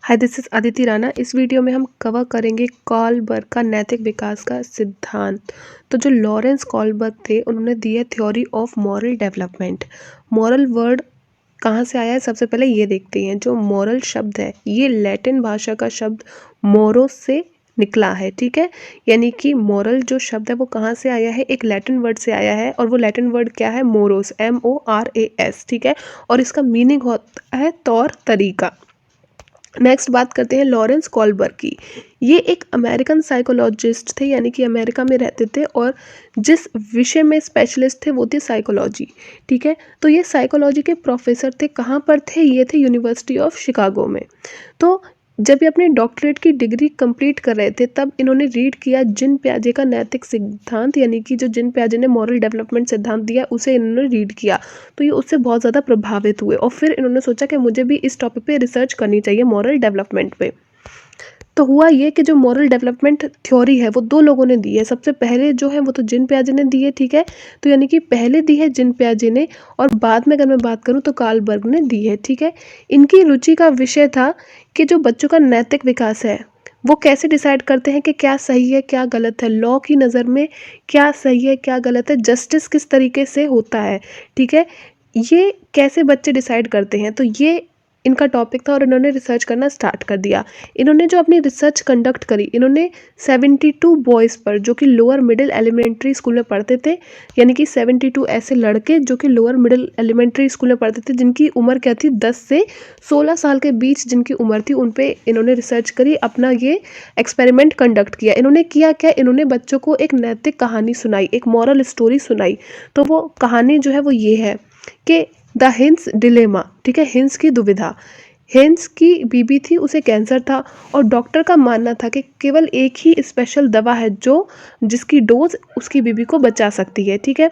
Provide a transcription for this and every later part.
Hi, this is Aditi Rana. इस video में हम कवर करेंगे कॉलबर्ग का नैतिक विकास का सिद्धांत। तो जो लॉरेंस कॉलबर्ग थे, उन्होंने दिया theory of moral development. Moral word कहाँ से आया है, सबसे पहले ये देखते हैं। जो मॉरल शब्द है, ये लैटिन भाषा का शब्द मोरोस से निकला है। ठीक है, यानी कि मॉरल जो शब्द है वो कहाँ से आया है, एक लैटिन वर्ड से आया है। और वो लैटिन वर्ड क्या है? Morose, MORAS। ठीक है, और इसका मीनिंग होता है तौर तरीका। नेक्स्ट बात करते हैं लॉरेंस कॉलबर्ग की। ये एक अमेरिकन साइकोलॉजिस्ट थे, यानी कि अमेरिका में रहते थे और जिस विषय में स्पेशलिस्ट थे वो थी साइकोलॉजी। ठीक है, तो ये साइकोलॉजी के प्रोफेसर थे। कहाँ पर थे? ये थे यूनिवर्सिटी ऑफ शिकागो में। तो जब ये अपनी डॉक्टरेट की डिग्री कंप्लीट कर रहे थे, तब इन्होंने रीड किया जिन प्याजे का नैतिक सिद्धांत, यानी कि जो जिन प्याजे ने मॉरल डेवलपमेंट सिद्धांत दिया उसे इन्होंने रीड किया। तो ये उससे बहुत ज़्यादा प्रभावित हुए और फिर इन्होंने सोचा कि मुझे भी इस टॉपिक पे रिसर्च करनी चाहिए, मॉरल डेवलपमेंट पे। तो हुआ ये कि जो मॉरल डेवलपमेंट थ्योरी है वो दो लोगों ने दी है। सबसे पहले जो है वो तो जिन प्याजे ने दी है। ठीक है, तो यानी कि पहले दी है जिन प्याजे ने और बाद में अगर मैं बात करूँ तो कार्लबर्ग ने दी है। ठीक है, इनकी रुचि का विषय था कि जो बच्चों का नैतिक विकास है वो कैसे डिसाइड करते हैं कि क्या सही है क्या गलत है, लॉ की नज़र में क्या सही है क्या गलत है, जस्टिस किस तरीके से होता है। ठीक है, ये कैसे बच्चे डिसाइड करते हैं, तो ये इनका टॉपिक था और इन्होंने रिसर्च करना स्टार्ट कर दिया। इन्होंने जो अपनी रिसर्च कंडक्ट करी, इन्होंने 72 बॉयज़ पर जो कि लोअर मिडिल एलिमेंट्री स्कूल में पढ़ते थे, यानी कि 72 ऐसे लड़के जो कि लोअर मिडिल एलिमेंट्री स्कूल में पढ़ते थे, जिनकी उम्र क्या थी 10 से 16 साल के बीच जिनकी उम्र थी, उन पे इन्होंने रिसर्च करी, अपना ये एक्सपेरिमेंट कंडक्ट किया। इन्होंने किया क्या, इन्होंने बच्चों को एक नैतिक कहानी सुनाई, एक मॉरल स्टोरी सुनाई। तो वो कहानी जो है वो ये है कि द हिंस डिलेमा। ठीक है, हिंस की दुविधा। हिंस की बीबी थी, उसे कैंसर था और डॉक्टर का मानना था कि केवल एक ही स्पेशल दवा है जो जिसकी डोज उसकी बीबी को बचा सकती है। ठीक है,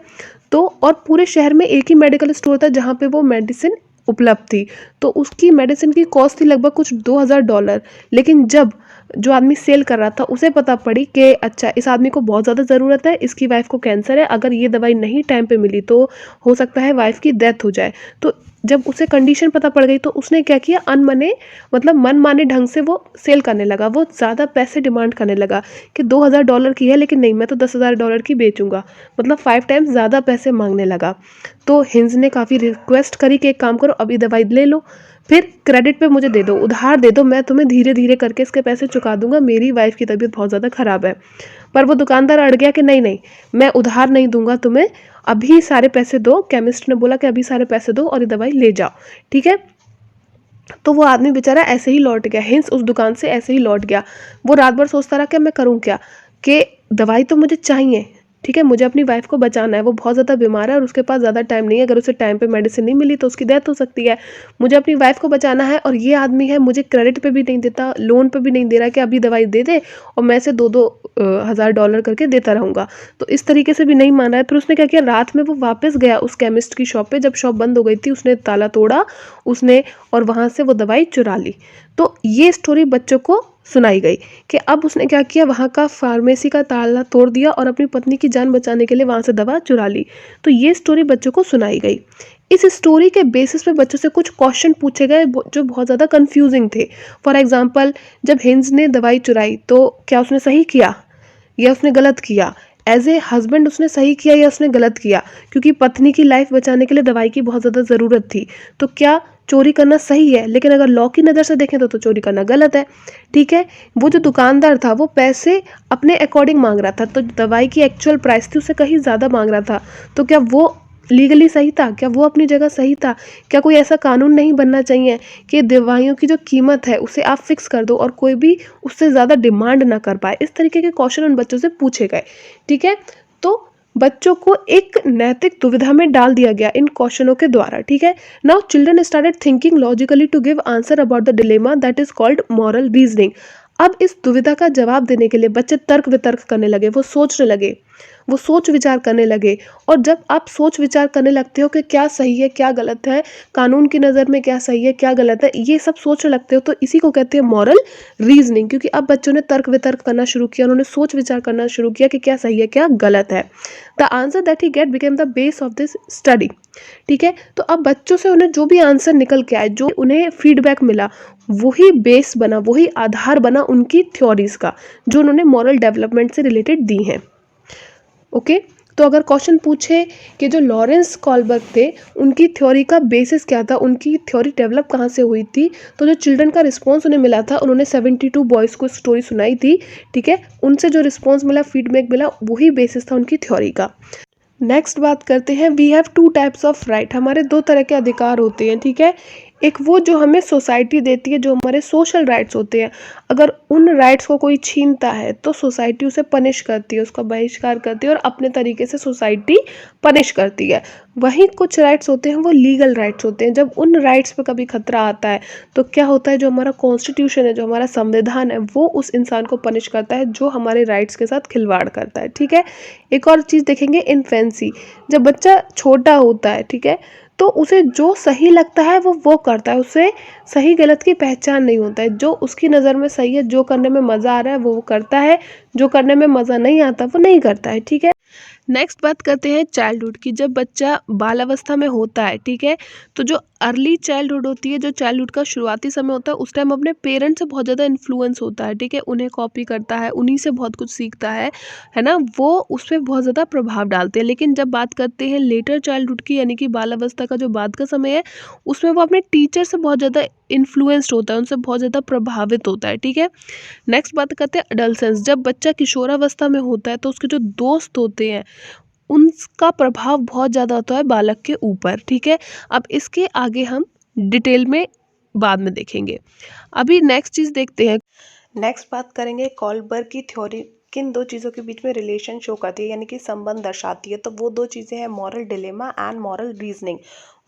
तो और पूरे शहर में एक ही मेडिकल स्टोर था जहाँ पे वो मेडिसिन उपलब्ध थी। तो उसकी मेडिसिन की कॉस्ट थी लगभग कुछ $2000। लेकिन जब जो आदमी सेल कर रहा था उसे पता पड़ी कि अच्छा, इस आदमी को बहुत ज़्यादा ज़रूरत है, इसकी वाइफ को कैंसर है, अगर ये दवाई नहीं टाइम पे मिली तो हो सकता है वाइफ की डेथ हो जाए। तो जब उसे कंडीशन पता पड़ गई तो उसने क्या किया, अनमने मतलब मनमाने ढंग से वो सेल करने लगा। वो ज़्यादा पैसे डिमांड करने लगा कि $2000 की है, लेकिन नहीं, मैं तो $10,000 की बेचूंगा, मतलब 5 टाइम्स ज़्यादा पैसे मांगने लगा। तो हिंस ने काफ़ी रिक्वेस्ट करी कि एक काम करो, अभी दवाई ले लो, फिर क्रेडिट पे मुझे दे दो, उधार दे दो, मैं तुम्हें धीरे धीरे करके इसके पैसे चुका दूंगा, मेरी वाइफ की तबीयत बहुत ज़्यादा ख़राब है। पर वो दुकानदार अड़ गया कि नहीं नहीं, मैं उधार नहीं दूंगा तुम्हें, अभी सारे पैसे दो। केमिस्ट ने बोला कि अभी सारे पैसे दो और ये दवाई ले जाओ। ठीक है, तो वो आदमी बेचारा ऐसे ही लौट गया, हिंस उस दुकान से ऐसे ही लौट गया। वो रात भर सोचता रहा कि मैं करूँ क्या, कि दवाई तो मुझे चाहिए। ठीक है, मुझे अपनी वाइफ को बचाना है, वो बहुत ज़्यादा बीमार है और उसके पास ज़्यादा टाइम नहीं है, अगर उसे टाइम पे मेडिसिन नहीं मिली तो उसकी डेथ हो सकती है। मुझे अपनी वाइफ को बचाना है और ये आदमी है, मुझे क्रेडिट पे भी नहीं देता, लोन पे भी नहीं दे रहा कि अभी दवाई दे दे और मैं इसे दो हज़ार डॉलर करके देता रहूँगा। तो इस तरीके से भी नहीं मान रहा है। फिर उसने क्या किया, रात में वो वापस गया उस केमिस्ट की शॉप पे, जब शॉप बंद हो गई थी उसने ताला तोड़ा उसने और वहाँ से वो दवाई चुरा ली। तो ये स्टोरी बच्चों को सुनाई गई कि अब उसने क्या किया, वहाँ का फार्मेसी का ताला तोड़ दिया और अपनी पत्नी की जान बचाने के लिए वहाँ से दवा चुरा ली। तो ये स्टोरी बच्चों को सुनाई गई। इस स्टोरी के बेसिस पे बच्चों से कुछ क्वेश्चन पूछे गए जो बहुत ज़्यादा कंफ्यूजिंग थे। फॉर एग्जांपल, जब हिंस ने दवाई चुराई तो क्या उसने सही किया या उसने गलत किया? एज ए हस्बैंड उसने सही किया या उसने गलत किया? क्योंकि पत्नी की लाइफ बचाने के लिए दवाई की बहुत ज़्यादा ज़रूरत थी। तो क्या चोरी करना सही है? लेकिन अगर लॉ की नज़र से देखें तो चोरी करना गलत है। ठीक है, वो जो दुकानदार था वो पैसे अपने अकॉर्डिंग मांग रहा था, तो दवाई की एक्चुअल प्राइस थी उससे कहीं ज़्यादा मांग रहा था। तो क्या वो लीगली सही था? क्या वो अपनी जगह सही था? क्या कोई ऐसा कानून नहीं बनना चाहिए कि दवाइयों की जो कीमत है उसे आप फिक्स कर दो और कोई भी उससे ज़्यादा डिमांड ना कर पाए? इस तरीके के क्वेश्चन उन बच्चों से पूछे गए। ठीक है, तो बच्चों को एक नैतिक दुविधा में डाल दिया गया इन क्वेश्चनों के द्वारा। ठीक है, now children started thinking logically to give answer about the dilemma that is called moral reasoning. अब इस दुविधा का जवाब देने के लिए बच्चे तर्क वितर्क करने लगे, वो सोचने लगे। वो सोच विचार करने लगे। और जब आप सोच विचार करने लगते हो कि क्या सही है क्या गलत है, कानून की नज़र में क्या सही है क्या गलत है, ये सब सोचने लगते हो, तो इसी को कहते हैं मॉरल रीजनिंग। क्योंकि अब बच्चों ने तर्क वितर्क करना शुरू किया, उन्होंने सोच विचार करना शुरू किया कि क्या सही है क्या गलत है। The answer that he get became the base of this study. ठीक है, तो अब बच्चों से उन्हें जो भी आंसर निकल के आए, जो उन्हें फीडबैक मिला, वही बेस बना, वही आधार बना उनकी थ्योरीज का, जो उन्होंने मॉरल डेवलपमेंट से रिलेटेड दी हैं। ओके, तो अगर क्वेश्चन पूछे कि जो लॉरेंस कॉलबर्ग थे, उनकी थ्योरी का बेसिस क्या था, उनकी थ्योरी डेवलप कहाँ से हुई थी, तो जो चिल्ड्रन का रिस्पॉन्स उन्हें मिला था, उन्होंने 72 बॉयज़ को स्टोरी सुनाई थी। ठीक है, उनसे जो रिस्पॉन्स मिला, फीडबैक मिला, वही बेसिस था उनकी थ्योरी का। नेक्स्ट बात करते हैं, we have two types of right. हमारे दो तरह के अधिकार होते हैं। ठीक है, एक वो जो हमें सोसाइटी देती है, जो हमारे सोशल राइट्स होते हैं। अगर उन राइट्स को कोई छीनता है तो सोसाइटी उसे पनिश करती है, उसका बहिष्कार करती है और अपने तरीके से सोसाइटी पनिश करती है। वहीं कुछ राइट्स होते हैं वो लीगल राइट्स होते हैं। जब उन राइट्स पे कभी खतरा आता है तो क्या होता है, जो हमारा कॉन्स्टिट्यूशन है, जो हमारा संविधान है, वो उस इंसान को पनिश करता है जो हमारे राइट्स के साथ खिलवाड़ करता है। ठीक है, एक और चीज़ देखेंगे, इन्फेंसी। जब बच्चा छोटा होता है, ठीक है, तो उसे जो सही लगता है वो करता है, उसे सही गलत की पहचान नहीं होता है। जो उसकी नज़र में सही है, जो करने में मज़ा आ रहा है वो करता है, जो करने में मज़ा नहीं आता वो नहीं करता है। ठीक है, नेक्स्ट बात करते हैं चाइल्डहुड की। जब बच्चा बाल अवस्था में होता है, ठीक है, तो जो अर्ली चाइल्डहुड होती है, जो चाइल्डहुड का शुरुआती समय होता है, उस टाइम अपने पेरेंट्स से बहुत ज़्यादा इन्फ्लुएंस होता है। ठीक है, उन्हें कॉपी करता है, उन्हीं से बहुत कुछ सीखता है ना, वो उस पर बहुत ज़्यादा प्रभाव डालते हैं। लेकिन जब बात करते हैं लेटर चाइल्डहुड की, यानी कि बाल अवस्था का जो बाद का समय है, उसमें वो अपने टीचर से बहुत ज़्यादा इन्फ्लुएंस्ड होता है, उनसे बहुत ज़्यादा प्रभावित होता है। ठीक है, नेक्स्ट बात करते हैं अडल्सेंस। जब बच्चा किशोरावस्था में होता है तो उसके जो दोस्त होते हैं, उनका प्रभाव बहुत ज़्यादा होता है बालक के ऊपर। ठीक है, अब इसके आगे हम डिटेल में बाद में देखेंगे। अभी नेक्स्ट चीज़ देखते हैं। नेक्स्ट बात करेंगे, कॉलबर्ग की थ्योरी किन दो चीज़ों के बीच में रिलेशन शो करती है, यानी कि संबंध दर्शाती है। तो वो दो चीज़ें हैं, moral dilemma and moral reasoning.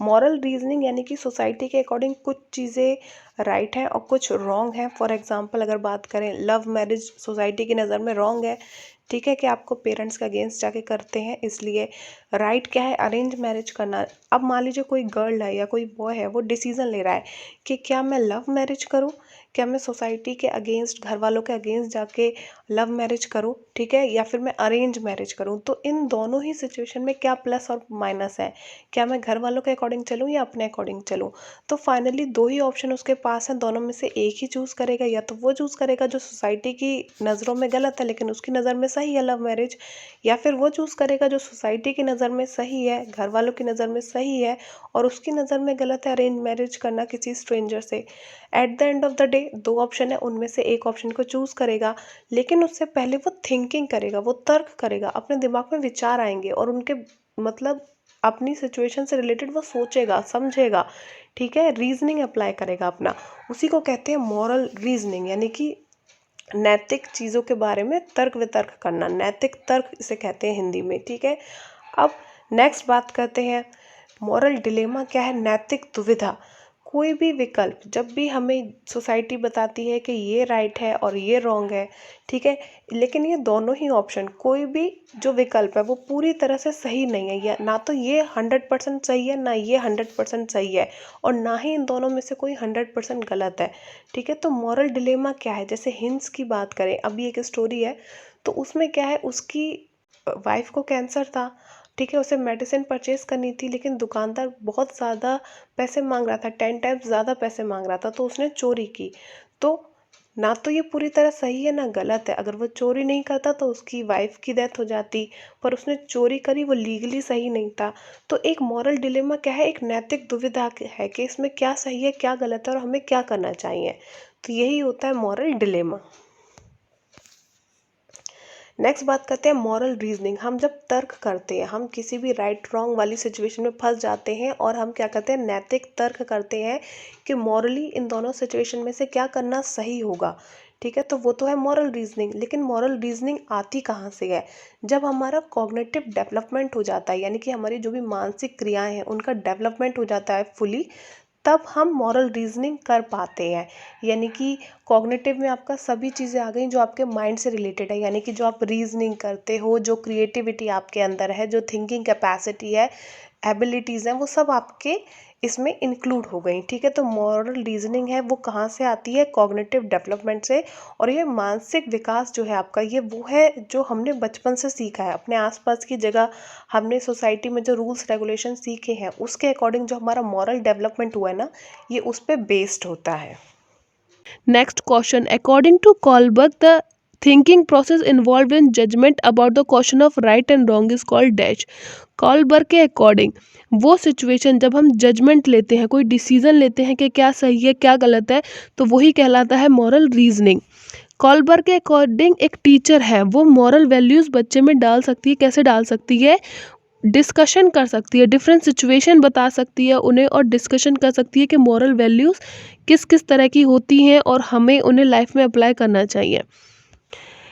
Moral reasoning यानी कि सोसाइटी के अकॉर्डिंग कुछ चीज़ें राइट हैं और कुछ रॉन्ग हैं। फॉर एग्जांपल अगर बात करें, लव मैरिज सोसाइटी की नज़र में रॉन्ग है। ठीक है, कि आपको पेरेंट्स के अगेंस्ट जाके करते हैं, इसलिए राइट क्या है, अरेंज मैरिज करना। अब मान लीजिए कोई गर्ल है या कोई बॉय है, वो डिसीजन ले रहा है कि क्या मैं लव मैरिज करूं, क्या मैं सोसाइटी के अगेंस्ट, घर वालों के अगेंस्ट जाके लव मैरिज करूं, ठीक है, या फिर मैं अरेंज मैरिज करूं। तो इन दोनों ही सिचुएशन में क्या प्लस और माइनस है, क्या मैं घर वालों के अकॉर्डिंग चलूं या अपने अकॉर्डिंग चलूं। तो फाइनली दो ही ऑप्शन उसके पास हैं, दोनों में से एक ही चूज़ करेगा। या तो वो चूज़ करेगा जो सोसाइटी की नज़रों में गलत है लेकिन उसकी नज़र में सही है, लव मैरिज, या फिर वो चूज़ करेगा जो सोसाइटी की नज़र में सही है, घर वालों की नज़र में सही है और उसकी नज़र में गलत है, अरेंज मैरिज करना किसी स्ट्रेंजर से। At the end of the day दो ऑप्शन है, उनमें से एक ऑप्शन को चूज़ करेगा, लेकिन उससे पहले वो थिंकिंग करेगा, वो तर्क करेगा, अपने दिमाग में विचार आएंगे और उनके मतलब अपनी सिचुएशन से रिलेटेड वो सोचेगा समझेगा। ठीक है, रीजनिंग अप्लाई करेगा अपना, उसी को कहते हैं मॉरल रीजनिंग, यानी कि नैतिक चीज़ों के बारे में तर्क वितर्क करना, नैतिक तर्क इसे कहते हैं हिंदी में। ठीक है, अब नेक्स्ट बात करते हैं, मॉरल डिलेमा क्या है, नैतिक दुविधा। कोई भी विकल्प जब भी हमें सोसाइटी बताती है कि ये राइट है और ये रॉन्ग है, ठीक है, लेकिन ये दोनों ही ऑप्शन, कोई भी जो विकल्प है वो पूरी तरह से सही नहीं है, या ना तो ये 100% सही है, ना ये 100% सही है, और ना ही इन दोनों में से कोई 100% गलत है। ठीक है, तो मॉरल डिलेमा क्या है, जैसे हिंस की बात करें, अभी एक स्टोरी है, तो उसमें क्या है, उसकी वाइफ को कैंसर था। ठीक है, उसे मेडिसिन परचेज करनी थी लेकिन दुकानदार बहुत ज़्यादा पैसे मांग रहा था, 10 टाइम्स ज़्यादा पैसे मांग रहा था, तो उसने चोरी की। तो ना तो ये पूरी तरह सही है ना गलत है, अगर वो चोरी नहीं करता तो उसकी वाइफ की डेथ हो जाती, पर उसने चोरी करी, वो लीगली सही नहीं था। तो एक मॉरल डिलेमा क्या है, एक नैतिक दुविधा है कि इसमें क्या सही है क्या गलत है और हमें क्या करना चाहिए। तो यही होता है मॉरल डिलेमा। नेक्स्ट बात करते हैं मॉरल रीजनिंग। हम जब तर्क करते हैं, हम किसी भी राइट रॉन्ग वाली सिचुएशन में फंस जाते हैं और हम क्या करते हैं, नैतिक तर्क करते हैं कि मॉरली इन दोनों सिचुएशन में से क्या करना सही होगा। ठीक है, तो वो तो है मॉरल रीजनिंग। लेकिन मॉरल रीजनिंग आती कहाँ से है, जब हमारा कॉग्निटिव डेवलपमेंट हो जाता है, यानी कि हमारी जो भी मानसिक क्रियाएं हैं उनका डेवलपमेंट हो जाता है फुली, तब हम मॉरल रीजनिंग कर पाते हैं। यानी कि कॉग्निटिव में आपका सभी चीज़ें आ गई जो आपके माइंड से रिलेटेड है, यानी कि जो आप रीजनिंग करते हो, जो क्रिएटिविटी आपके अंदर है, जो थिंकिंग कैपेसिटी है, एबिलिटीज़ हैं, वो सब आपके इसमें इंक्लूड हो गई। ठीक है, तो मॉरल रीजनिंग है वो कहाँ से आती है? कॉग्निटिव डेवलपमेंट से। और ये मानसिक विकास जो है आपका, ये वो है जो हमने बचपन से सीखा है अपने आसपास की जगह, हमने सोसाइटी में जो रूल्स रेगुलेशन सीखे हैं उसके अकॉर्डिंग जो हमारा मॉरल डेवलपमेंट हुआ है ना, ये उस पर बेस्ड होता है। Next question, according to Kohlberg the thinking process involve in judgement about the question of right and wrong is called dash. Kohlberg के अकॉर्डिंग वो सिचुएशन जब हम जजमेंट लेते हैं, कोई डिसीजन लेते हैं कि क्या सही है क्या गलत है, तो वही कहलाता है मॉरल रीजनिंग। कॉलबर्ग के अकॉर्डिंग एक टीचर है वो मॉरल वैल्यूज़ बच्चे में डाल सकती है। कैसे डाल सकती है? डिस्कशन कर सकती है, डिफरेंट सिचुएशन बता सकती है उन्हें, और डिस्कशन कर सकती है कि मॉरल वैल्यूज़ किस किस तरह की होती हैं और हमें उन्हें लाइफ में अप्लाई करना चाहिए।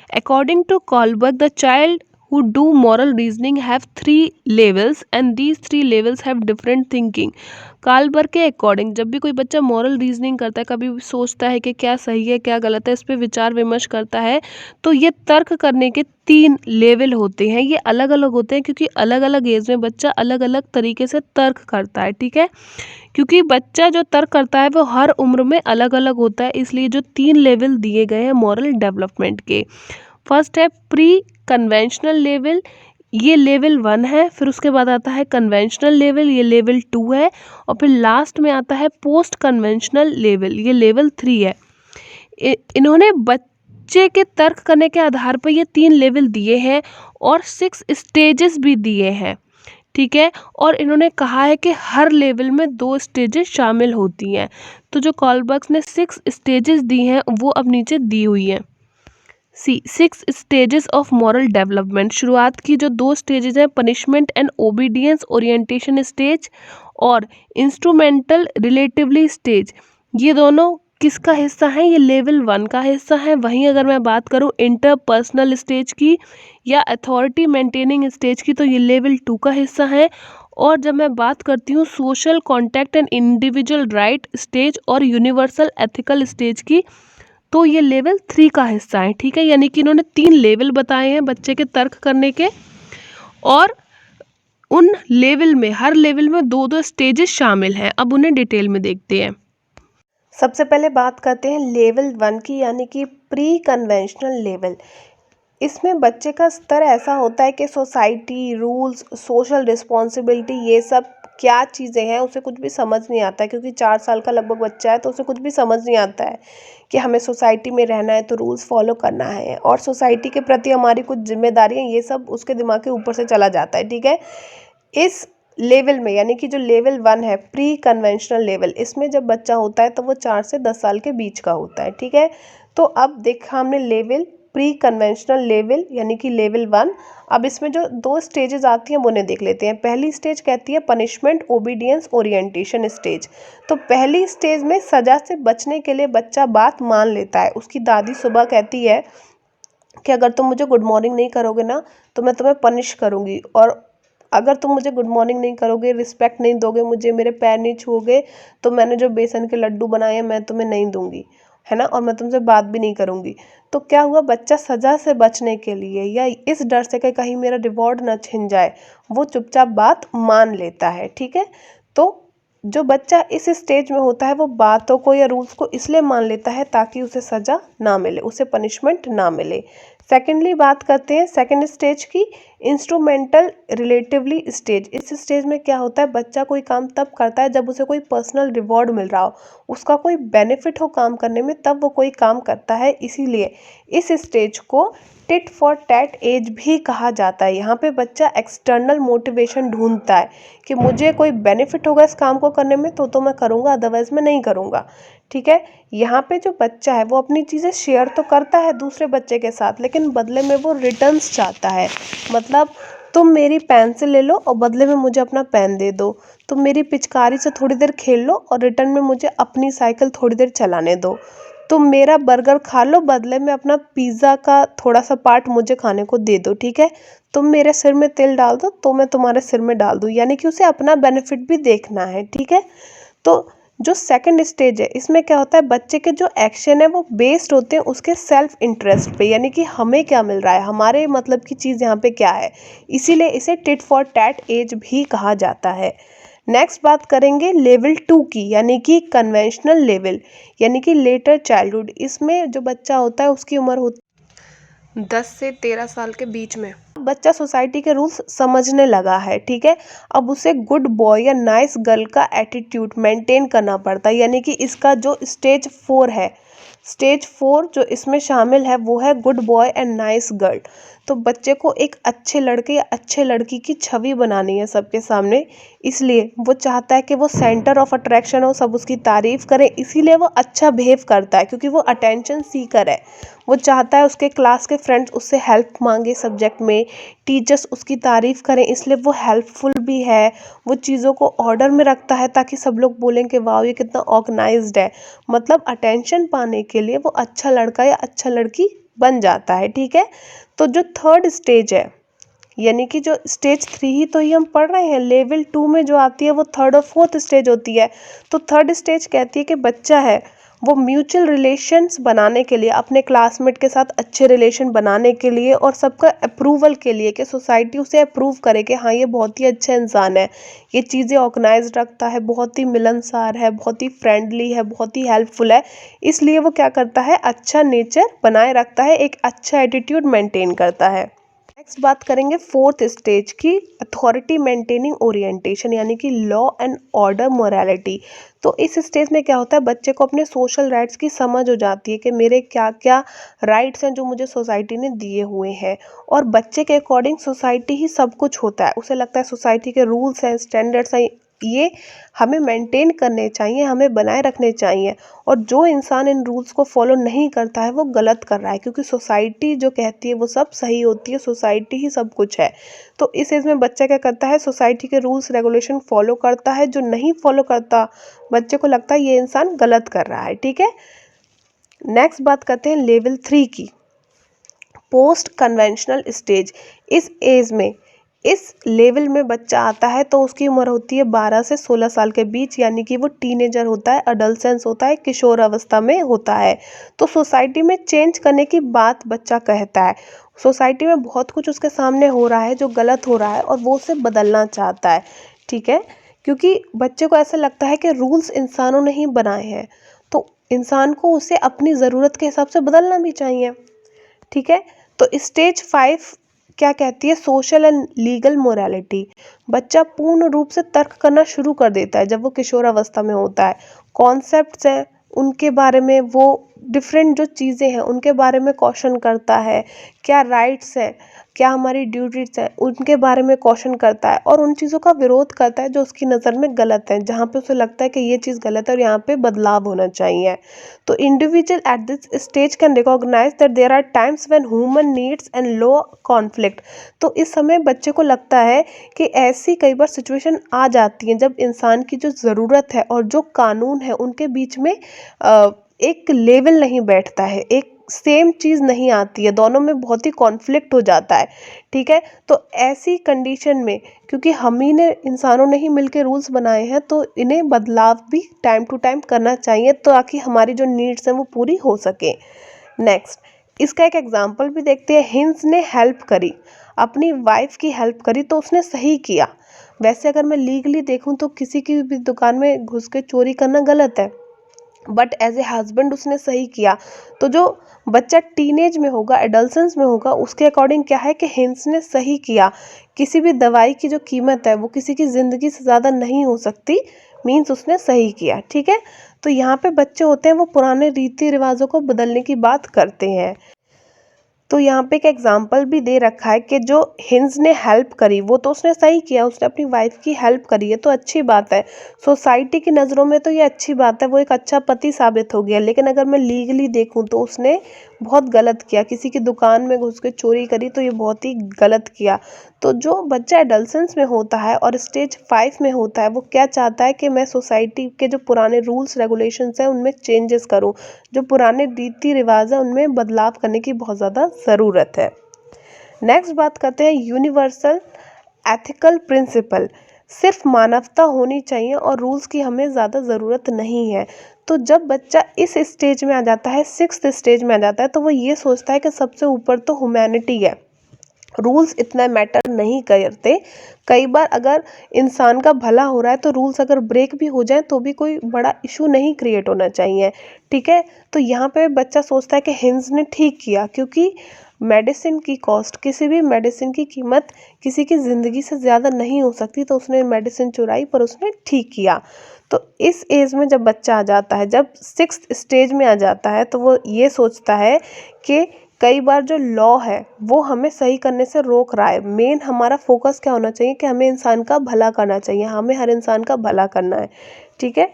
According to Kohlberg, the child who do moral reasoning have 3 levels and these 3 levels have different thinking. काल्बर के अकॉर्डिंग जब भी कोई बच्चा मॉरल रीजनिंग करता है, कभी सोचता है कि क्या सही है क्या गलत है, इस पर विचार विमर्श करता है, तो ये तर्क करने के 3 लेवल होते हैं। ये अलग अलग होते हैं क्योंकि अलग अलग एज में बच्चा अलग अलग तरीके से तर्क करता है। ठीक है, क्योंकि बच्चा जो तर्क करता है वो हर उम्र में अलग अलग होता है, इसलिए जो 3 लेवल दिए गए हैं मॉरल डेवलपमेंट के। फर्स्ट है प्री कन्वेंशनल लेवल, ये लेवल 1 है। फिर उसके बाद आता है कन्वेंशनल लेवल, ये लेवल 2 है। और फिर लास्ट में आता है पोस्ट कन्वेंशनल लेवल, ये लेवल 3 है। इन्होंने बच्चे के तर्क करने के आधार पर ये 3 लेवल दिए हैं और 6 स्टेजेस भी दिए हैं। ठीक है, और इन्होंने कहा है कि हर लेवल में 2 स्टेजेस शामिल होती हैं। तो जो कॉलबर्ग ने 6 स्टेजेस दी हैं वो अब नीचे दी हुई हैं। 6 स्टेजेस ऑफ मॉरल डेवलपमेंट। शुरुआत की जो 2 स्टेजेस हैं, punishment and obedience orientation stage और इंस्ट्रूमेंटल रिलेटिवली स्टेज, ये दोनों किसका हिस्सा है? ये लेवल 1 का हिस्सा है। वहीं अगर मैं बात करूं इंटरपर्सनल स्टेज की या अथॉरिटी मेंटेनिंग स्टेज की, तो ये लेवल 2 का हिस्सा है। और जब मैं बात करती हूँ social contact and individual right stage और यूनिवर्सल एथिकल स्टेज की, तो ये लेवल 3 का हिस्सा है। ठीक है, यानी कि इन्होंने 3 लेवल बताए हैं बच्चे के तर्क करने के, और उन लेवल में हर लेवल में 2-2 स्टेजेस शामिल हैं। अब उन्हें डिटेल में देखते हैं। सबसे पहले बात करते हैं लेवल 1 की, यानी कि प्री कन्वेंशनल लेवल। इसमें बच्चे का स्तर ऐसा होता है कि सोसाइटी, रूल्स, सोशल रिस्पॉन्सिबिलिटी, ये सब क्या चीज़ें हैं उसे कुछ भी समझ नहीं आता है, क्योंकि 4 साल का लगभग बच्चा है तो उसे कुछ भी समझ नहीं आता है कि हमें सोसाइटी में रहना है तो रूल्स फॉलो करना है और सोसाइटी के प्रति हमारी कुछ जिम्मेदारियाँ, ये सब उसके दिमाग के ऊपर से चला जाता है। ठीक है, इस लेवल में यानी कि जो लेवल 1 है प्री कन्वेंशनल लेवल, इसमें जब बच्चा होता है तो वो 4 से 10 साल के बीच का होता है। ठीक है, तो अब देखा हमने लेवल प्री कन्वेंशनल लेवल यानी कि लेवल 1। अब इसमें जो 2 स्टेजेस आती हैं वो उन्हें देख लेते हैं। पहली स्टेज कहती है पनिशमेंट ओबीडियंस ओरिएंटेशन स्टेज। तो पहली स्टेज में सज़ा से बचने के लिए बच्चा बात मान लेता है। उसकी दादी सुबह कहती है कि अगर तुम मुझे गुड मॉर्निंग नहीं करोगे ना तो मैं तुम्हें पनिश करूँगी, और अगर तुम मुझे गुड मॉर्निंग नहीं करोगे, रिस्पेक्ट नहीं दोगे मुझे, मेरे पैर नहीं छूओगे, तो मैंने जो बेसन के लड्डू बनाए हैं मैं तुम्हें नहीं दूंगी, है ना, और मैं तुमसे बात भी नहीं करूंगी। तो क्या हुआ, बच्चा सज़ा से बचने के लिए या इस डर से कि कहीं मेरा रिवॉर्ड ना छिन जाए, वो चुपचाप बात मान लेता है। ठीक है, तो जो बच्चा इस स्टेज में होता है वो बातों को या रूल्स को इसलिए मान लेता है ताकि उसे सज़ा ना मिले, उसे पनिशमेंट ना मिले। सेकेंडली बात करते हैं सेकेंड स्टेज की, इंस्ट्रूमेंटल रिलेटिवली स्टेज। इस स्टेज में क्या होता है, बच्चा कोई काम तब करता है जब उसे कोई पर्सनल रिवॉर्ड मिल रहा हो, उसका कोई बेनिफिट हो काम करने में, तब वो कोई काम करता है। इसीलिए इस स्टेज को टिट फॉर टैट एज भी कहा जाता है। यहाँ पे बच्चा एक्सटर्नल मोटिवेशन ढूंढता है कि मुझे कोई बेनिफिट होगा इस काम को करने में तो मैं करूँगा, अदरवाइज मैं नहीं करूँगा। ठीक है, यहाँ पे जो बच्चा है वो अपनी चीज़ें शेयर तो करता है दूसरे बच्चे के साथ, लेकिन बदले में वो रिटर्न्स चाहता है। मतलब तुम मेरी पेंसिल ले लो और बदले में मुझे अपना पेन दे दो, तुम मेरी पिचकारी से थोड़ी देर खेल लो और रिटर्न में मुझे अपनी साइकिल थोड़ी देर चलाने दो, तुम मेरा बर्गर खा लो, बदले में अपना पिज़्ज़ा का थोड़ा सा पार्ट मुझे खाने को दे दो। ठीक है, तुम मेरे सिर में तेल डाल दो तो मैं तुम्हारे सिर में डाल दूँ, यानी कि उसे अपना बेनिफिट भी देखना है। ठीक है, तो जो सेकंड स्टेज है इसमें क्या होता है, बच्चे के जो एक्शन है वो बेस्ड होते हैं उसके सेल्फ इंटरेस्ट पे, यानी कि हमें क्या मिल रहा है, हमारे मतलब की चीज़ यहाँ पे क्या है, इसीलिए इसे टिट फॉर टैट एज भी कहा जाता है। नेक्स्ट बात करेंगे लेवल 2 की, यानी कि कन्वेंशनल लेवल, यानी कि लेटर चाइल्डहुड। इसमें जो बच्चा होता है उसकी उम्र होती 10 से 13 साल के बीच में। बच्चा सोसाइटी के रूल्स समझने लगा है, ठीक है। अब उसे गुड बॉय या नाइस गर्ल का एटीट्यूड मेंटेन करना पड़ता है, यानी कि इसका जो स्टेज 4 है, स्टेज 4 जो इसमें शामिल है वो है good boy and nice girl. तो बच्चे को एक अच्छे लड़के या अच्छे लड़की की छवि बनानी है सबके सामने, इसलिए वो चाहता है कि वो सेंटर ऑफ अट्रैक्शन हो, सब उसकी तारीफ करें, इसीलिए वो अच्छा बिहेव करता है क्योंकि वो अटेंशन सीकर है। वो चाहता है उसके क्लास के फ्रेंड्स उससे हेल्प मांगे सब्जेक्ट में, टीचर्स उसकी तारीफ करें, इसलिए वो हेल्पफुल भी है। वो चीज़ों को ऑर्डर में रखता है ताकि सब लोग बोलें कि वाह ये कितना ऑर्गेनाइज्ड है। मतलब अटेंशन पाने के लिए वो अच्छा लड़का या अच्छा लड़की बन जाता है, ठीक है। तो जो थर्ड स्टेज है, यानी कि जो स्टेज 3 ही तो ही हम पढ़ रहे हैं, लेवल 2 में जो आती है वो थर्ड और फोर्थ स्टेज होती है। तो थर्ड स्टेज कहती है कि बच्चा है वो म्यूचुअल रिलेशंस बनाने के लिए, अपने क्लासमेट के साथ अच्छे रिलेशन बनाने के लिए और सबका अप्रूवल के लिए, कि सोसाइटी उसे अप्रूव करे कि हाँ ये बहुत ही अच्छा इंसान है, ये चीज़ें ऑर्गेनाइज रखता है, बहुत ही मिलनसार है, बहुत ही फ्रेंडली है, बहुत ही हेल्पफुल है, इसलिए वो क्या करता है, अच्छा नेचर बनाए रखता है, एक अच्छा एटीट्यूड मेंटेन करता है। नेक्स्ट बात करेंगे फोर्थ स्टेज की, अथॉरिटी मेंटेनिंग ओरिएंटेशन, यानी कि लॉ एंड ऑर्डर मोरालिटी। तो इस स्टेज में क्या होता है, बच्चे को अपने सोशल राइट्स की समझ हो जाती है कि मेरे क्या क्या राइट्स हैं जो मुझे सोसाइटी ने दिए हुए हैं, और बच्चे के अकॉर्डिंग सोसाइटी ही सब कुछ होता है। उसे लगता है सोसाइटी के रूल्स हैं, स्टैंडर्ड्स हैं, ये हमें मेंटेन करने चाहिए, हमें बनाए रखने चाहिए, और जो इंसान इन रूल्स को फॉलो नहीं करता है वो गलत कर रहा है, क्योंकि सोसाइटी जो कहती है वो सब सही होती है, सोसाइटी ही सब कुछ है। तो इस एज में बच्चा क्या करता है, सोसाइटी के रूल्स रेगुलेशन फॉलो करता है, जो नहीं फॉलो करता बच्चे को लगता है ये इंसान गलत कर रहा है, ठीक है। नेक्स्ट बात करते हैं लेवल 3 की, पोस्ट कन्वेंशनल स्टेज। इस एज में, इस लेवल में बच्चा आता है तो उसकी उम्र होती है 12 से 16 साल के बीच, यानी कि वो टीनेजर होता है, अडल्सेंस होता है, किशोर अवस्था में होता है। तो सोसाइटी में चेंज करने की बात बच्चा कहता है, सोसाइटी में बहुत कुछ उसके सामने हो रहा है जो गलत हो रहा है और वो उसे बदलना चाहता है, ठीक है। क्योंकि बच्चे को ऐसा लगता है कि रूल्स इंसानों ने ही बनाए हैं, तो इंसान को उसे अपनी ज़रूरत के हिसाब से बदलना भी चाहिए, ठीक है। तो स्टेज 5 क्या कहती है, सोशल एंड लीगल मोरालिटी। बच्चा पूर्ण रूप से तर्क करना शुरू कर देता है जब वो किशोर अवस्था में होता है। कॉन्सेप्ट्स हैं उनके बारे में, वो डिफरेंट जो चीज़ें हैं उनके बारे में क्वेश्चन करता है, क्या राइट्स हैं, क्या हमारी ड्यूटीज हैं, उनके बारे में क्वेश्चन करता है, और उन चीज़ों का विरोध करता है जो उसकी नज़र में गलत है, जहाँ पे उसे लगता है कि ये चीज़ गलत है और यहाँ पे बदलाव होना चाहिए। तो individual at this stage can recognise that there are times when human needs and law conflict. तो इस समय बच्चे को लगता है कि ऐसी कई बार सिचुएशन आ जाती हैं जब इंसान की जो ज़रूरत है और जो कानून है उनके बीच में एक लेवल नहीं बैठता है, एक सेम चीज़ नहीं आती है, दोनों में बहुत ही कॉन्फ्लिक्ट हो जाता है, ठीक है। तो ऐसी कंडीशन में, क्योंकि हम ही ने, इंसानों ने ही मिलकर रूल्स बनाए हैं, तो इन्हें बदलाव भी टाइम टू टाइम करना चाहिए ताकि हमारी जो नीड्स हैं वो पूरी हो सके। नेक्स्ट, इसका एक एग्जांपल भी देखते हैं। हिंस ने हेल्प करी, अपनी वाइफ की हेल्प करी, तो उसने सही किया। वैसे अगर मैं लीगली देखूं तो किसी की भी दुकान में घुस के चोरी करना गलत है, बट एज ए हस्बैंड उसने सही किया। तो जो बच्चा टीनेज में होगा, एडल्सेंस में होगा, उसके अकॉर्डिंग क्या है कि हिंस ने सही किया। किसी भी दवाई की जो कीमत है वो किसी की ज़िंदगी से ज़्यादा नहीं हो सकती, मीन्स उसने सही किया, ठीक है। तो यहाँ पे बच्चे होते हैं वो पुराने रीति रिवाजों को बदलने की बात करते हैं। तो यहाँ पे एक एग्जाम्पल भी दे रखा है कि जो हिंस ने हेल्प करी वो तो उसने सही किया, उसने अपनी वाइफ की हेल्प करी है तो अच्छी बात है, सोसाइटी की नज़रों में तो ये अच्छी बात है, वो एक अच्छा पति साबित हो गया। लेकिन अगर मैं लीगली देखूँ तो उसने बहुत गलत किया, किसी की दुकान में घुस के चोरी करी, तो ये बहुत ही गलत किया। तो जो बच्चा एडल्सेंस में होता है और स्टेज 5 में होता है वो क्या चाहता है कि मैं सोसाइटी के जो पुराने रूल्स रेगुलेशंस हैं उनमें चेंजेस करूं, जो पुराने रीति रिवाज हैं उनमें बदलाव करने की बहुत ज़्यादा ज़रूरत है। नेक्स्ट बात करते हैं यूनिवर्सल एथिकल प्रिंसिपल। सिर्फ मानवता होनी चाहिए और रूल्स की हमें ज़्यादा ज़रूरत नहीं है। तो जब बच्चा इस स्टेज में आ जाता है, 6th स्टेज में आ जाता है, तो वो ये सोचता है कि सबसे ऊपर तो ह्यूमैनिटी है, रूल्स इतना मैटर नहीं करते। कई बार अगर इंसान का भला हो रहा है तो रूल्स अगर ब्रेक भी हो जाए तो भी कोई बड़ा इशू नहीं क्रिएट होना चाहिए, ठीक है। तो यहाँ पे बच्चा सोचता है कि हिंस ने ठीक किया, क्योंकि मेडिसिन की कॉस्ट, किसी भी मेडिसिन की कीमत किसी की ज़िंदगी से ज़्यादा नहीं हो सकती, तो उसने मेडिसिन चुराई पर उसने ठीक किया। तो इस एज में जब बच्चा आ जाता है, जब 6th स्टेज में आ जाता है, तो वो ये सोचता है कि कई बार जो लॉ है वो हमें सही करने से रोक रहा है। मेन हमारा फोकस क्या होना चाहिए कि हमें इंसान का भला करना चाहिए, हमें हर इंसान का भला करना है, ठीक है।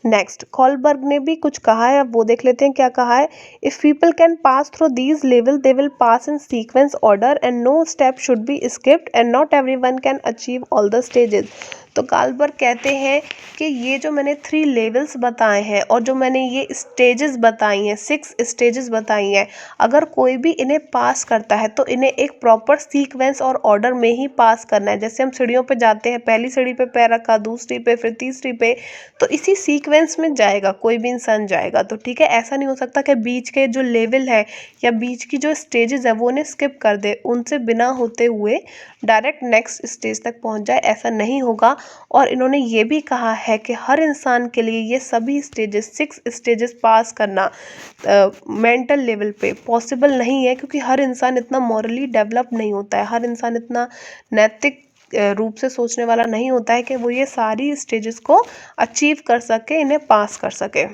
नेक्स्ट, कॉलबर्ग ने भी कुछ कहा है, अब वो देख लेते हैं क्या कहा है। If people can pass through these level they will pass in sequence order and no step should be skipped and not everyone can achieve all the stages. तो कॉलबर्ग कहते हैं कि ये जो मैंने 3 लेवल्स बताए हैं और जो मैंने ये स्टेजेस बताई हैं, 6 स्टेजेस बताई हैं, अगर कोई भी इन्हें पास करता है तो इन्हें एक प्रॉपर सीक्वेंस और ऑर्डर में ही पास करना है। जैसे हम सीढ़ियों पे जाते हैं, पहली सीढ़ी पे पैर रखा, दूसरी पे, फिर तीसरी पे, तो इसी सीक्वेंस में जाएगा कोई भी इंसान जाएगा। तो ठीक है, ऐसा नहीं हो सकता कि बीच के जो लेवल है या बीच की जो स्टेजेस है वो उन्हें स्किप कर दे, उनसे बिना होते हुए डायरेक्ट नेक्स्ट स्टेज तक पहुंच जाए, ऐसा नहीं होगा। और इन्होंने ये भी कहा है कि हर इंसान के लिए ये सभी स्टेजेस, 6 स्टेजेस पास करना मेंटल लेवल पे पॉसिबल नहीं है, क्योंकि हर इंसान इतना मॉरली डेवलप नहीं होता है, हर इंसान इतना नैतिक रूप से सोचने वाला नहीं होता है कि वो ये सारी स्टेजेस को अचीव कर सके, इन्हें पास कर सके।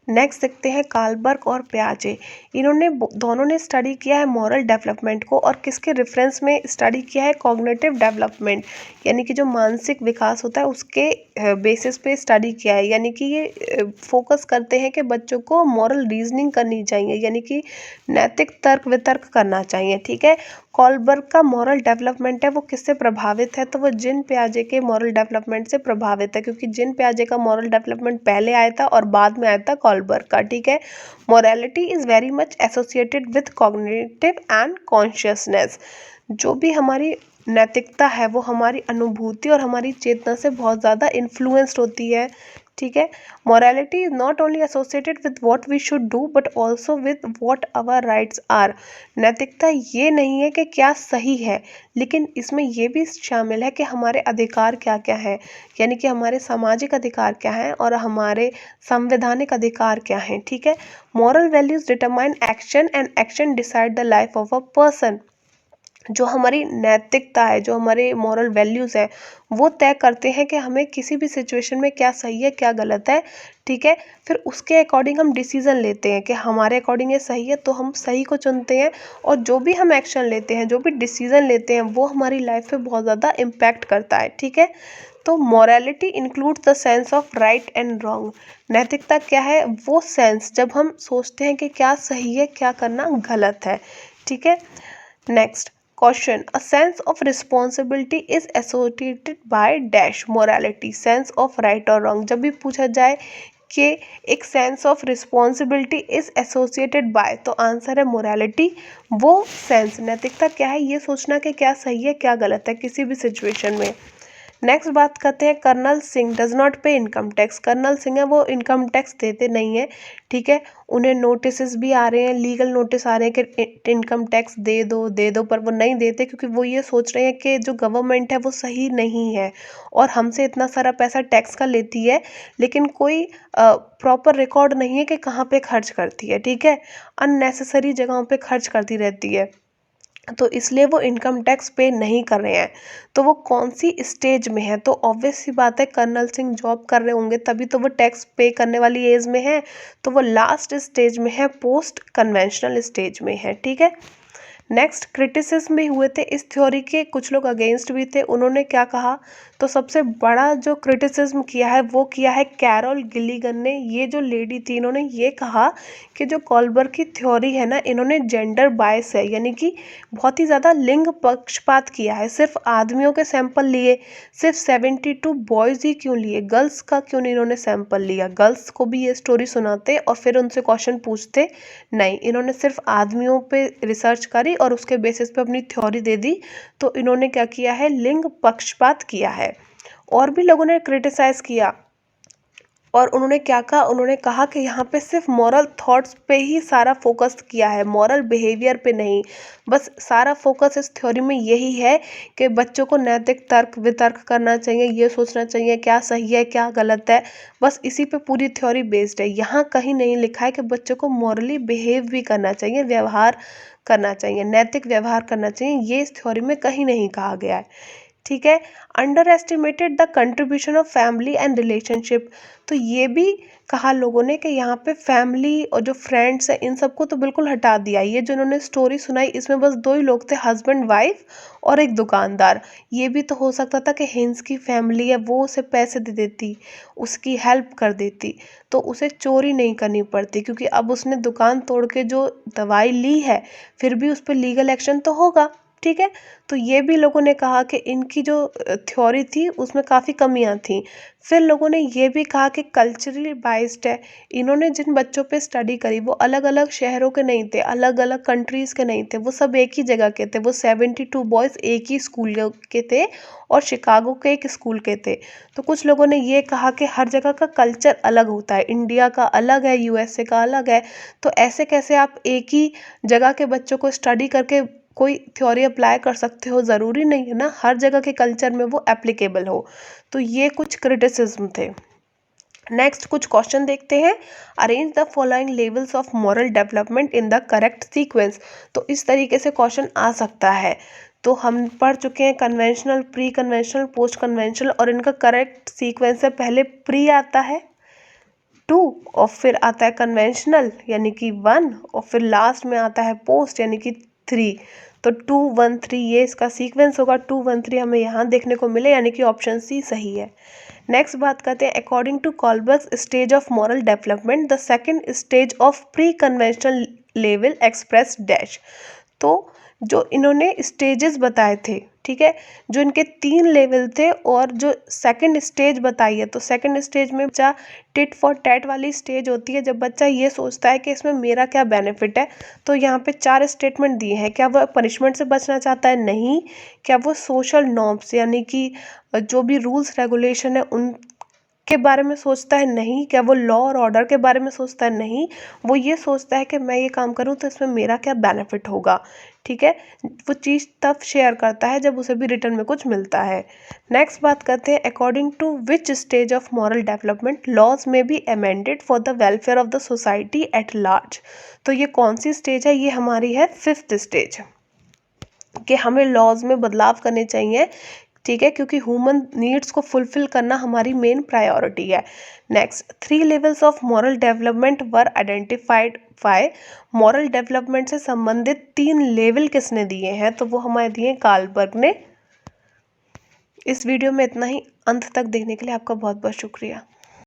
नेक्स्ट देखते हैं कॉलबर्ग और पियाजे। इन्होंने दोनों ने स्टडी किया है मॉरल डेवलपमेंट को, और किसके रेफरेंस में स्टडी किया है, कॉग्निटिव डेवलपमेंट, यानी कि जो मानसिक विकास होता है उसके बेसिस पे स्टडी किया है। यानी कि ये फोकस करते हैं कि बच्चों को मॉरल रीजनिंग करनी चाहिए, यानी कि नैतिक तर्क वितर्क करना चाहिए, ठीक है। कॉलबर्ग का मॉरल डेवलपमेंट है वो किससे प्रभावित है, तो वो जीन पियाजे के मॉरल डेवलपमेंट से प्रभावित है, क्योंकि जीन पियाजे का मॉरल डेवलपमेंट पहले आया था और बाद में आया था कॉलबर्ग का, ठीक है। Morality is very much associated with cognitive and consciousness. जो भी हमारी नैतिकता है वो हमारी अनुभूति और हमारी चेतना से बहुत ज़्यादा इन्फ्लुएंस्ड होती है, ठीक है। Morality is not only associated with what we should do but also with what our rights are. नैतिकता ये नहीं है कि क्या सही है, लेकिन इसमें ये भी शामिल है कि हमारे अधिकार क्या क्या है, यानी कि हमारे सामाजिक अधिकार क्या हैं और हमारे संवैधानिक अधिकार क्या हैं, ठीक है। Moral values determine action and action decide the life of a person. जो हमारी नैतिकता है, जो हमारे मॉरल वैल्यूज़ है, वो तय करते हैं कि हमें किसी भी सिचुएशन में क्या सही है क्या गलत है, ठीक है। फिर उसके अकॉर्डिंग हम डिसीज़न लेते हैं कि हमारे अकॉर्डिंग ये सही है तो हम सही को चुनते हैं, और जो भी हम एक्शन लेते हैं, जो भी डिसीज़न लेते हैं, वो हमारी लाइफ पे बहुत ज़्यादा इम्पैक्ट करता है, ठीक है। तो morality include the sense of right and wrong. नैतिकता क्या है, वो सेंस जब हम सोचते हैं कि क्या सही है क्या करना गलत है, ठीक है। Next question, a sense of responsibility is associated by dash morality, sense of right और रॉन्ग। जब भी पूछा जाए कि एक sense of responsibility is associated by, तो आंसर है मोरालिटी। वो सेंस, नैतिकता क्या है, ये सोचना कि क्या सही है क्या गलत है किसी भी सिचुएशन में। नेक्स्ट बात करते हैं, कर्नल सिंह डज नॉट पे इनकम टैक्स। कर्नल सिंह है वो इनकम टैक्स देते नहीं है, ठीक है। उन्हें नोटिस भी आ रहे हैं, लीगल नोटिस आ रहे हैं कि इनकम टैक्स दे दो, पर वो नहीं देते, क्योंकि वो ये सोच रहे हैं कि जो गवर्नमेंट है वो सही नहीं है और हमसे इतना सारा पैसा टैक्स का लेती है, लेकिन कोई प्रॉपर रिकॉर्ड नहीं है कि कहाँ पे खर्च करती है, ठीक है। अननेसेसरी जगहों पे खर्च करती रहती है, तो इसलिए वो इनकम टैक्स पे नहीं कर रहे हैं। तो वो कौन सी स्टेज में है, तो ऑब्वियस सी बात है कर्नल सिंह जॉब कर रहे होंगे तभी तो वो टैक्स पे करने वाली एज में है, तो वो लास्ट स्टेज में है, पोस्ट कन्वेंशनल स्टेज में है, ठीक है। नेक्स्ट, क्रिटिसिज्म भी हुए थे इस थ्योरी के, कुछ लोग अगेंस्ट भी थे। उन्होंने क्या कहा, तो सबसे बड़ा जो क्रिटिसिज्म किया है वो किया है कैरोल गिलिगन ने। ये जो लेडी थी इन्होंने ये कहा कि जो कॉलबर्ग की थ्योरी है ना, इन्होंने जेंडर बायस है, यानी कि बहुत ही ज़्यादा लिंग पक्षपात किया है। सिर्फ आदमियों के सैंपल लिए, सिर्फ 72 बॉयज़ ही क्यों लिए, गर्ल्स का क्यों नहीं इन्होंने सैंपल लिया, गर्ल्स को भी ये स्टोरी सुनाते और फिर उनसे क्वेश्चन पूछते, नहीं, इन्होंने सिर्फ आदमियों पे रिसर्च करी थ्योरी और उसके बेसिस पे अपनी थ्योरी दे दी। तो इन्होंने क्या किया है, लिंग पक्षपात किया है। और भी लोगों ने क्रिटिसाइज किया और उन्होंने क्या कहा, उन्होंने कहा कि यहाँ पे सिर्फ मॉरल थॉट्स पे ही सारा फोकस किया है, मॉरल बिहेवियर पे नहीं। बस सारा फोकस इस थ्योरी में यही है कि बच्चों को नैतिक तर्क वितर्क करना चाहिए, ये सोचना चाहिए क्या सही है क्या गलत है। बस इसी पे पूरी थ्योरी बेस्ड है। यहाँ कहीं नहीं लिखा है कि बच्चों को मॉरली बिहेव भी करना चाहिए, व्यवहार करना चाहिए, नैतिक व्यवहार करना चाहिए, ये इस थ्योरी में कहीं नहीं कहा गया है। ठीक है। Under estimated the contribution of family and relationship, तो ये भी कहा लोगों ने कि यहाँ पे फैमिली और जो फ्रेंड्स हैं इन सबको तो बिल्कुल हटा दिया। ये जो इन्होंने स्टोरी सुनाई इसमें बस 2 ही लोग थे, हस्बैंड वाइफ और एक दुकानदार। ये भी तो हो सकता था कि हिंस की फैमिली है, वो उसे पैसे दे देती, उसकी हेल्प कर देती, तो उसे चोरी नहीं करनी पड़ती, क्योंकि अब उसने दुकान तोड़ के जो दवाई ली है फिर भी उस पर लीगल एक्शन तो होगा। ठीक है। तो ये भी लोगों ने कहा कि इनकी जो थ्योरी थी उसमें काफ़ी कमियां थी। फिर लोगों ने ये भी कहा कि कल्चरली बाइस्ड है। इन्होंने जिन बच्चों पे स्टडी करी वो अलग अलग शहरों के नहीं थे, अलग अलग कंट्रीज़ के नहीं थे, वो सब एक ही जगह के थे। वो 72 बॉयज़ एक ही स्कूल के थे और शिकागो के एक स्कूल के थे। तो कुछ लोगों ने ये कहा कि हर जगह का कल्चर अलग होता है, इंडिया का अलग है, यूएसए का अलग है, तो ऐसे कैसे आप एक ही जगह के बच्चों को स्टडी करके कोई थ्योरी अप्लाई कर सकते हो, ज़रूरी नहीं है ना हर जगह के कल्चर में वो एप्लीकेबल हो। तो ये कुछ क्रिटिसिज्म थे। नेक्स्ट कुछ क्वेश्चन देखते हैं। Arrange the following levels of moral development in the correct sequence, तो इस तरीके से क्वेश्चन आ सकता है। तो हम पढ़ चुके हैं conventional, pre conventional, post conventional, और इनका करेक्ट सीक्वेंस है, पहले प्री आता है 2 और फिर आता है कन्वेंशनल यानी कि 1 और फिर लास्ट में आता है पोस्ट यानी कि 3। तो 2 1 3 ये इसका सीक्वेंस होगा। 2 1 3 हमें यहाँ देखने को मिले, यानी कि ऑप्शन सी सही है। नेक्स्ट बात करते हैं, according to Kohlberg stage of moral development the second stage of pre conventional level express dash. तो जो इन्होंने स्टेजेस बताए थे, ठीक है, जो इनके 3 लेवल थे और जो सेकंड स्टेज बताई है, तो सेकंड स्टेज में बच्चा टिट फॉर टैट वाली स्टेज होती है, जब बच्चा ये सोचता है कि इसमें मेरा क्या बेनिफिट है। तो यहाँ पे 4 स्टेटमेंट दिए हैं। क्या वह पनिशमेंट से बचना चाहता है? नहीं। क्या वो सोशल नॉर्म्स यानी कि जो भी रूल्स रेगुलेशन है उन के बारे में सोचता है? नहीं। क्या वो लॉ और ऑर्डर के बारे में सोचता है? नहीं। वो ये सोचता है कि मैं ये काम करूँ तो इसमें मेरा क्या बेनिफिट होगा। ठीक है। वो चीज़ तब शेयर करता है जब उसे भी रिटर्न में कुछ मिलता है। नेक्स्ट बात करते हैं, according to which stage of moral development laws may be amended for the welfare of the society at large. तो ये कौन सी स्टेज है? ये हमारी है 5th स्टेज, कि हमें लॉज में बदलाव करने चाहिए। ठीक है, क्योंकि ह्यूमन नीड्स को फुलफिल करना हमारी मेन प्रायोरिटी है। Next, 3 levels of moral development were identified by. Moral development से संबंधित 3 लेवल किसने दिए हैं? तो वो हमारे दिए कार्लबर्ग ने। इस वीडियो में इतना ही। अंत तक देखने के लिए आपका बहुत बहुत शुक्रिया।